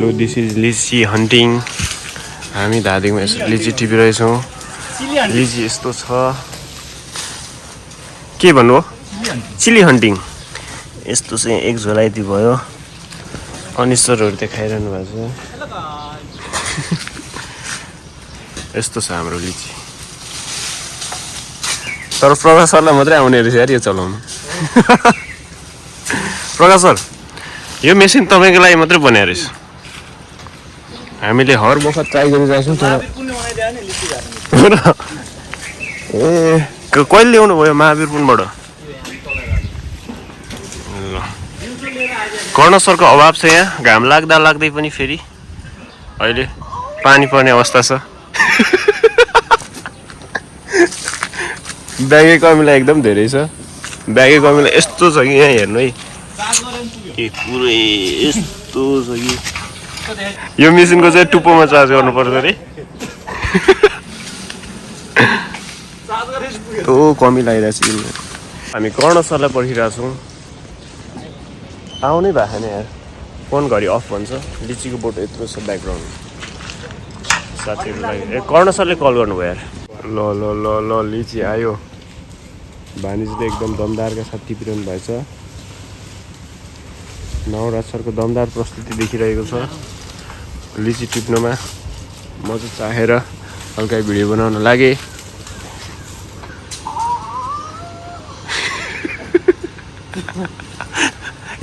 Hello this is लिची hunting. हामी धादिङमा यसो लिची टिपिरहेछौँ। लिची यस्तो छ के भन्नु हो चिली हन्टिङ। यस्तो चाहिँ एक झोला यति भयो। अनिश्वरहरू देखाइरहनु भएको छ। यस्तो छ हाम्रो लिची। तर प्रकाश सरलाई मात्रै आउने रहेछ यार यो चलाउनु। प्रकाश सर यो मेसिन तपाईँको लागि मात्रै बनाएर रहेछ। हामीले हर बखत ट्राई गरिरहेछौँ तर ए कहिले ल्याउनु भयो महावीर पुनबाट? ल कर्णसरको अभाव छ यहाँ। घाम लाग्दा लाग्दै पनि फेरि अहिले पानी पर्ने अवस्था छ। ब्यागे कमीलाई एकदम धेरै छ। ब्यागे कमीलाई यस्तो छ कि यहाँ हेर्नु है ए पुरै यस्तो छ कि यो मेसिनको चाहिँ टुप्पोमा चार्ज गर्नुपर्छ अरे। ओ कमी लागिरहेको छ। हामी कर्ण सरलाई पर्खिरहेछौँ। आउनै भएको छैन यार। फोन घरि अफ भन्छ। लिचीको बोटो यत्रो छ ब्याकग्राउन्ड। साथीहरूलाई ए कर्ण सरले कल गर्नुभयो यार। ल ल ल ल लिची आयो। भानिजले एकदम दमदारका साथ टिपिरहनु भएछ। नवराज सरको दमदार प्रस्तुति देखिरहेको छ लिची टिप्नुमा। म चाहिँ चाहेर हल्का भिडियो बनाउन लागे।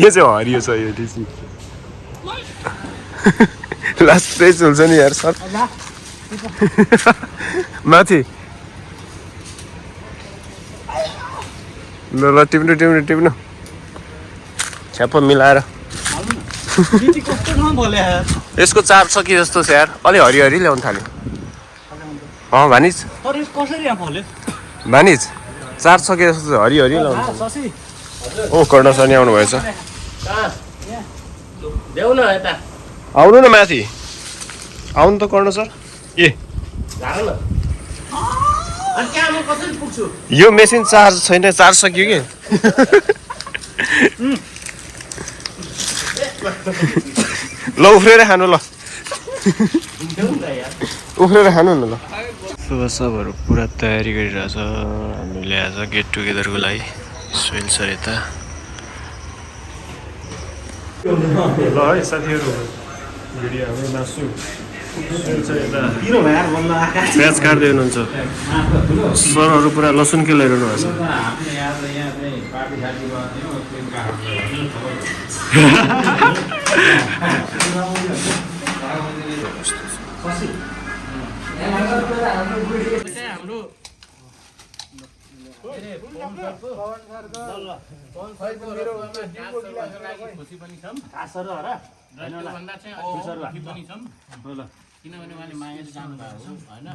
यो चाहिँ हरियो छ यो लिची। लास्टै चुल्छ नि यार सर। माथि ल ल टिप्नु टिप्नु टिप्नु छ्याप्प मिलाएर। यसको चार सकी जस्तो छ यार। अलि हरियो हरियो ल्याउनु थाल्यो। भानिज भानिज चार सके जस्तो छ। हरियो हरियो ल्याउनु थाल्यो। ओ कर्ण सर नि आउनु भएछ। आउनु न माथि आउनु त कर्ण सर। ए यो मेसिन चार्ज छैन। चार्ज सकियो कि ल उफ्रेर खानु। ल उफ्रेर खानु न ल। सुबह सबहरू पुरा तयारी गरिरहेछ। हामीले आज गेट टुगेदरको लागि सोइल सर यता। ल है साथीहरू भिडियो हाम्रो मासु प्याज काट्दै हुनुहुन्छ। सरहरू पुरा लसुन केलाइरहनु भएको छ। किनभने उहाँले माया जानु भएको छ होइन।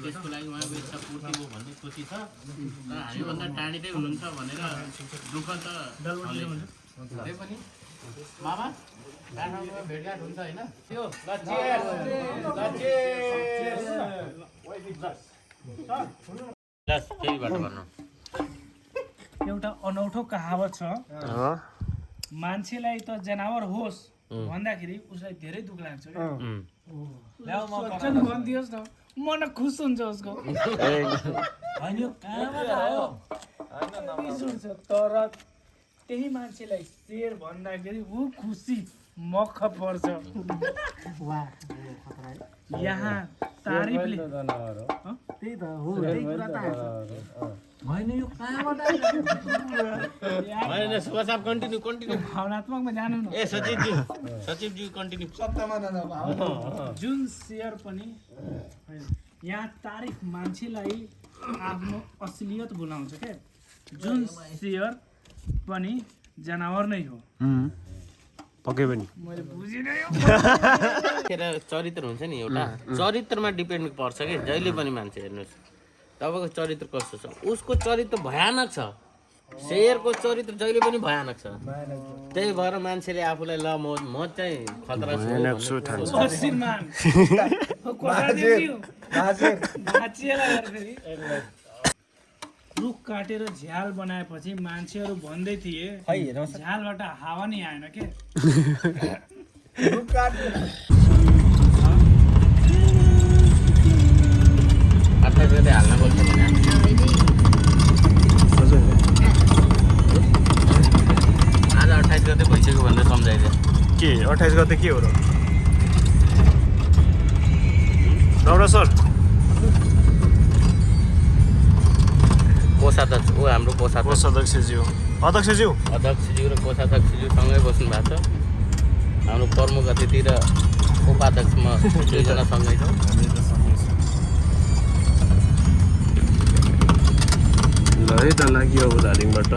त्यसको लागि उहाँको इच्छा पूर्ति हो भन्ने खुसी छ। तर हामीभन्दा टाढिँदै हुनुहुन्छ भनेर दुःख त त्यही पनि मामा काठमाडौँमा भेटघाट हुन्छ होइन। त्यो एउटा अनौठो कहावत छ। मान्छेलाई त जनावर होस् भन्दाखेरि उसलाई धेरै दुःख लाग्छ। भनिदियोस् न मन खुस हुन्छ उसको। तर त्यही मान्छेलाई शेर भन्दाखेरि ऊ खुसी मख पर्छ। यहाँ तारिफले त्यही त हो भावनात्मकमा जानु न। सचिवजी कन्टिन्यू। जुन शेयर पनि यहाँ तारिफ मान्छेलाई आफ्नो असलियत भुलाउँछ क्या। जुन शेयर पनि जनावर नै हो। पक्कै पनि मैले बुझिनँ। चरित्र हुन्छ नि एउटा चरित्रमा डिपेन्ड पर्छ कि जहिले पनि मान्छे हेर्नुहोस् तपाईँको चरित्र कस्तो छ। उसको चरित्र भयानक छ। शेरको चरित्र जहिले पनि भयानक छ। त्यही भएर मान्छेले आफूलाई ल म चाहिँ खतरा रुख काटेर झ्याल बनाएपछि मान्छेहरू भन्दै थिए झ्यालबाट हावा नै आएन के। 28 गते हाल्न बोल्छ भने आज 28 गते भइसक्यो भनेर सम्झाइदियो के 28 गते के हो र दौरा सर कोषाध्यक्ष ऊ हाम्रो कोषाध्यक्ष अध्यक्षज्यू अध्यक्षज्यू अध्यक्षज्यू र कोषाध्यक्षज्यू सँगै बस्नु भएको छ हाम्रो प्रमुख अतिथि र उपाध्यक्षमा दुईजना सँगै छौँ ल है त लाग्यो अब धादिङबाट